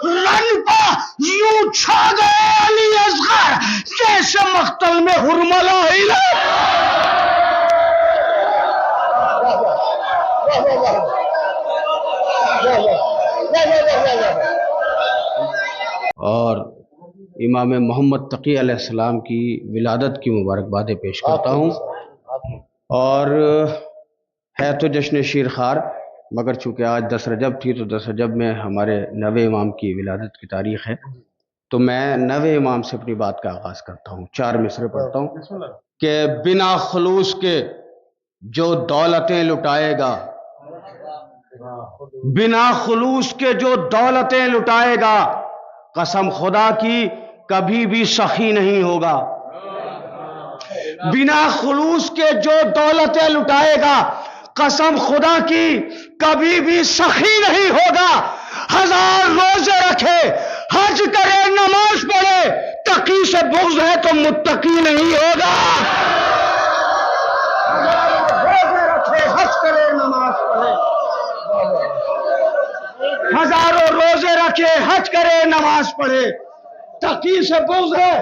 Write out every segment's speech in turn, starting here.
Run पा यूं छा गए अली असगर जैसे मख्तल में हुरमला हिला। और इमाम मोहम्मद तकी अलैहिस्सलाम की विलादत की मुबारकबादें पेश करता हूँ। और है तो जश्न शीरखार, मगर चूँकि आज 10 रजब थी तो 10 रजब में हमारे नवे इमाम की विलादत की तारीख़ है, तो मैं नवे इमाम से अपनी बात का आगाज़ करता हूँ। 4 मिसरे पढ़ता हूँ कि बिना खलूस के जो दौलतें लुटाएगा, बिना खलूस के जो दौलतें लुटाएगा, कसम खुदा की कभी भी सखी नहीं होगा। बिना खलूस के जो दौलतें लुटाएगा, कसम खुदा की कभी भी सखी नहीं होगा। 1000 रोजे रखे, हज करे, नमाज पढ़े, तकी से बुग़्ज़ है तो मुत्तकी नहीं होगा। रोजे रखे, हज करे, नमाज पढ़े, हजारों रोजे रखे, हज करे, नमाज पढ़े, तकी से बुग़्ज़ है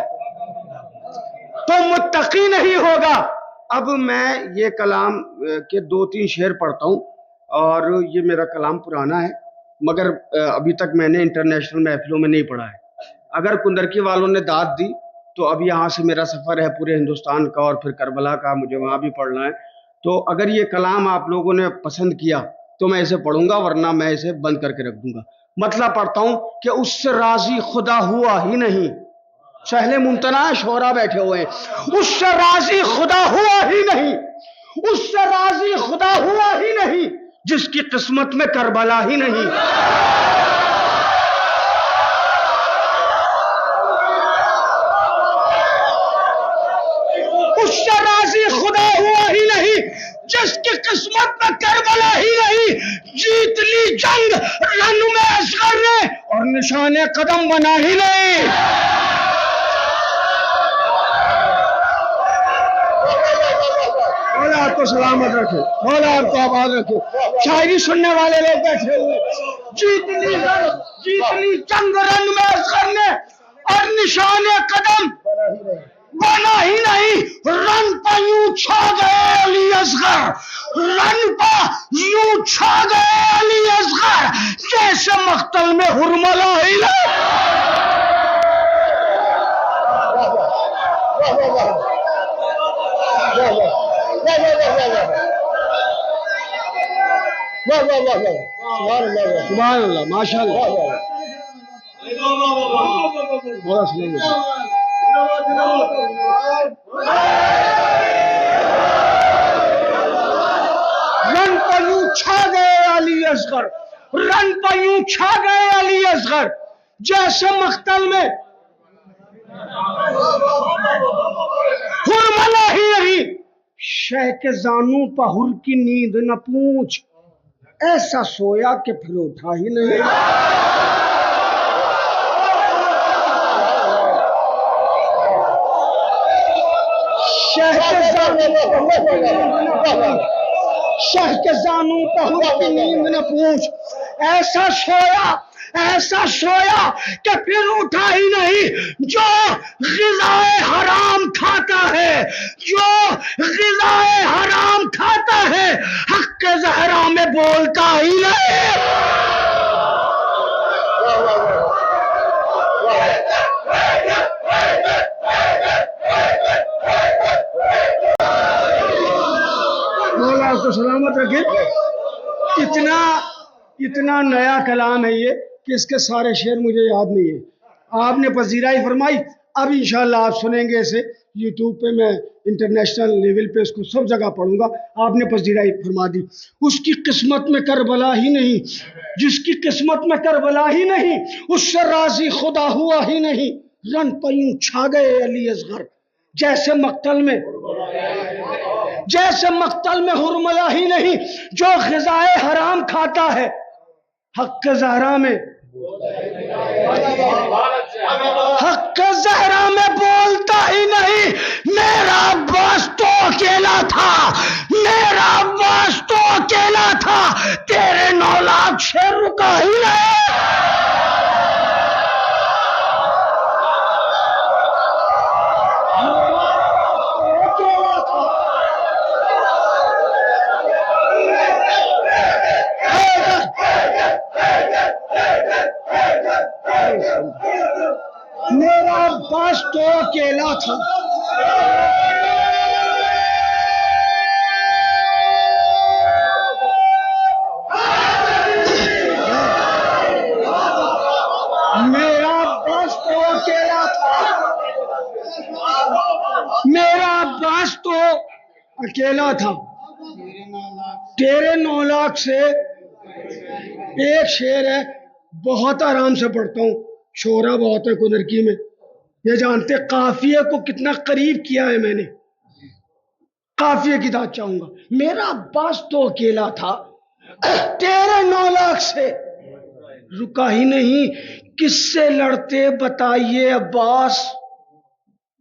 तो मुत्तकी नहीं होगा। अब मैं ये कलाम के 2-3 शेर पढ़ता हूँ, और ये मेरा कलाम पुराना है, मगर अभी तक मैंने इंटरनेशनल महफिलों में नहीं पढ़ा है। अगर कुंदरकी वालों ने दाद दी तो अब यहाँ से मेरा सफ़र है पूरे हिंदुस्तान का, और फिर करबला का मुझे वहाँ भी पढ़ना है। तो अगर ये कलाम आप लोगों ने पसंद किया तो मैं इसे पढ़ूंगा, वरना मैं इसे बंद करके रख दूंगा। मतलब पढ़ता हूँ कि उससे राजी खुदा हुआ ही नहीं। सहले मुमतना शोरा बैठे हुए हैं। उससे राजी खुदा हुआ ही नहीं, उससे राजी खुदा हुआ ही नहीं जिसकी किस्मत में करबला ही नहीं। उससे राजी खुदा हुआ ही नहीं जिसकी किस्मत में करबला ही नहीं। जीत ली जंग रन में असगर ने और निशाने कदम बना ही नहीं। मौला आपको सलामत रखे, मौला आपको आबाद रखे। शायरी सुनने वाले लोग बैठे हुए। जीत ली जंग रन में असगर ने और निशाने कदम बना ही नहीं। रन पा यूं छा गए अली असगर, रन पा यूं छा गए अली असगर जैसे मख्तल में हुरमला हिला। सुभान अल्लाह, माशाअल्लाह। रन पर यूं छा गए अली असगर, रन पर यूं छा गए अली असगर जैसे मख्तल में हुरमला ही नहीं। शह के जानू पहुर की नींद न पूछ, ऐसा सोया कि फिर उठा ही नहीं। शह के जानू पहुर की नींद न पूछ, ऐसा सोया कि फिर उठा ही नहीं। जो ग़िज़ाए हराम खाता है, जो ग़िज़ाए हराम खाता है, हक़ के ज़हरा में बोलता ही नहीं। मौला आपको सलामत रखे। इतना नया कलाम है ये कि इसके सारे शेर मुझे याद नहीं है। आपने पजीराई फरमाई, अब इंशाअल्लाह आप सुनेंगे इसे यूट्यूब पे। मैं इंटरनेशनल लेवल पे इसको सब जगह पढ़ूंगा। आपने पजीराई फरमा दी। उसकी किस्मत में करबला ही नहीं, जिसकी किस्मत में करबला ही नहीं, उससे राजी खुदा हुआ ही नहीं। रन पर यूं छा गए अली असगर जैसे मक्तल में हुरमला ही नहीं। जो ग़िज़ाए हराम खाता है, हक़ ज़हरा में बोलता ही नहीं। मेरा अब्बास तो अकेला था, मेरा अब्बास तो अकेला था, तेरे 9 लाख से रुका ही नहीं। اکیلا تھا. میرا عباس تو اکیلا تھا. میرا عباس تو اکیلا تھا. تیرے 9 لاکھ سے ایک شعر ہے، بہت آرام سے پڑھتا ہوں، شورا بہت ہے کنرکی میں. یہ جانتے قافیے کو کتنا قریب کیا ہے میں نے. قافیے کی داد چاہوں گا. میرا عباس تو اکیلا تھا، تیرے 9 لاکھ سے رکا ہی نہیں. کس سے لڑتے بتائیے عباس،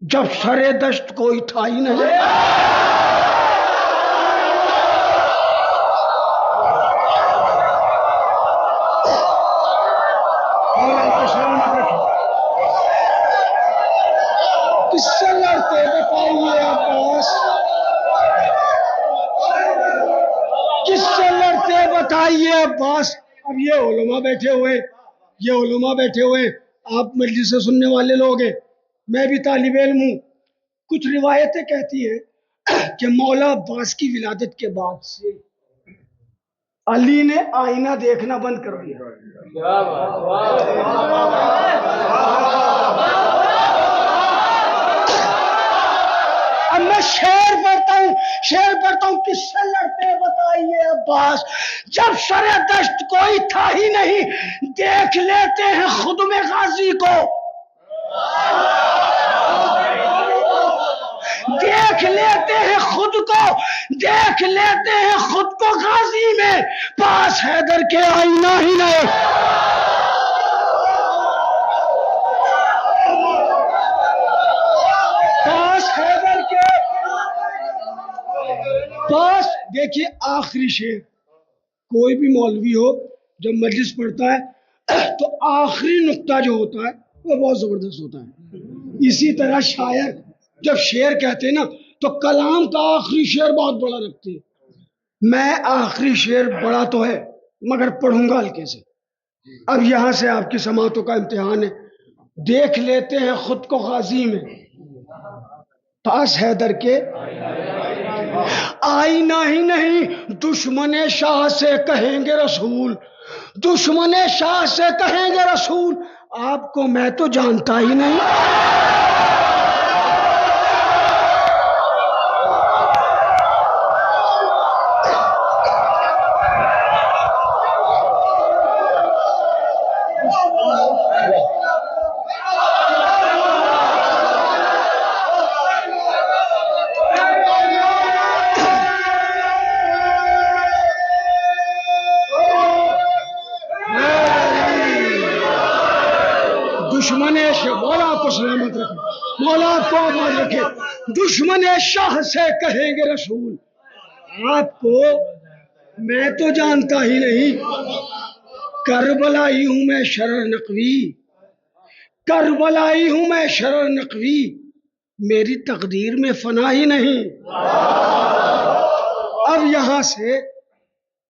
جب سرے دشت کوئی تھا ہی نہیں. کس سے لڑتے بتائیے عباس، کس سے لڑتے بتائیے عباس. اب یہ علماء بیٹھے ہوئے، آپ مجلس سے سننے والے لوگ ہیں، میں بھی طالب علم ہوں. کچھ روایتیں کہتی ہیں کہ مولا عباس کی ولادت کے بعد سے علی نے آئینہ دیکھنا بند کر دیا. اب میں شعر پڑھتا ہوں. کس سے لڑتے بتائیے عباس، جب سر دشت کوئی تھا ہی نہیں. دیکھ لیتے ہیں خود میں غازی کو، دیکھ لیتے ہیں خود کو، دیکھ لیتے ہیں خود کو غازی میں. پاس حیدر کے آئینہ ہی نہیں. پاس حیدر کے پاس. دیکھیے آخری شعر، کوئی بھی مولوی ہو جب مجلس پڑھتا ہے تو آخری نقطہ جو ہوتا ہے وہ بہت زبردست ہوتا ہے. اسی طرح شاعر جب شعر کہتے ہیں نا تو کلام کا آخری شعر بہت بڑا رکھتے ہیں. میں آخری شعر بڑا تو ہے مگر پڑھوں گا ہلکے سے. اب یہاں سے آپ کی سماعتوں کا امتحان ہے. دیکھ لیتے ہیں خود کو غازی میں، پاس حیدر کے آئینہ ہی نہیں. دشمن شاہ سے کہیں گے رسول، دشمن شاہ سے کہیں گے رسول، آپ کو میں تو جانتا ہی نہیں. مولا آپ کو سلامت رکھے، مولا آپ کو آباد رکھے. دشمن شاہ سے کہیں گے رسول، آپ کو میں تو جانتا ہی نہیں. کربلائی ہوں میں شرر نقوی، کربلائی ہوں میں شرر نقوی، میری تقدیر میں فنا ہی نہیں. اب یہاں سے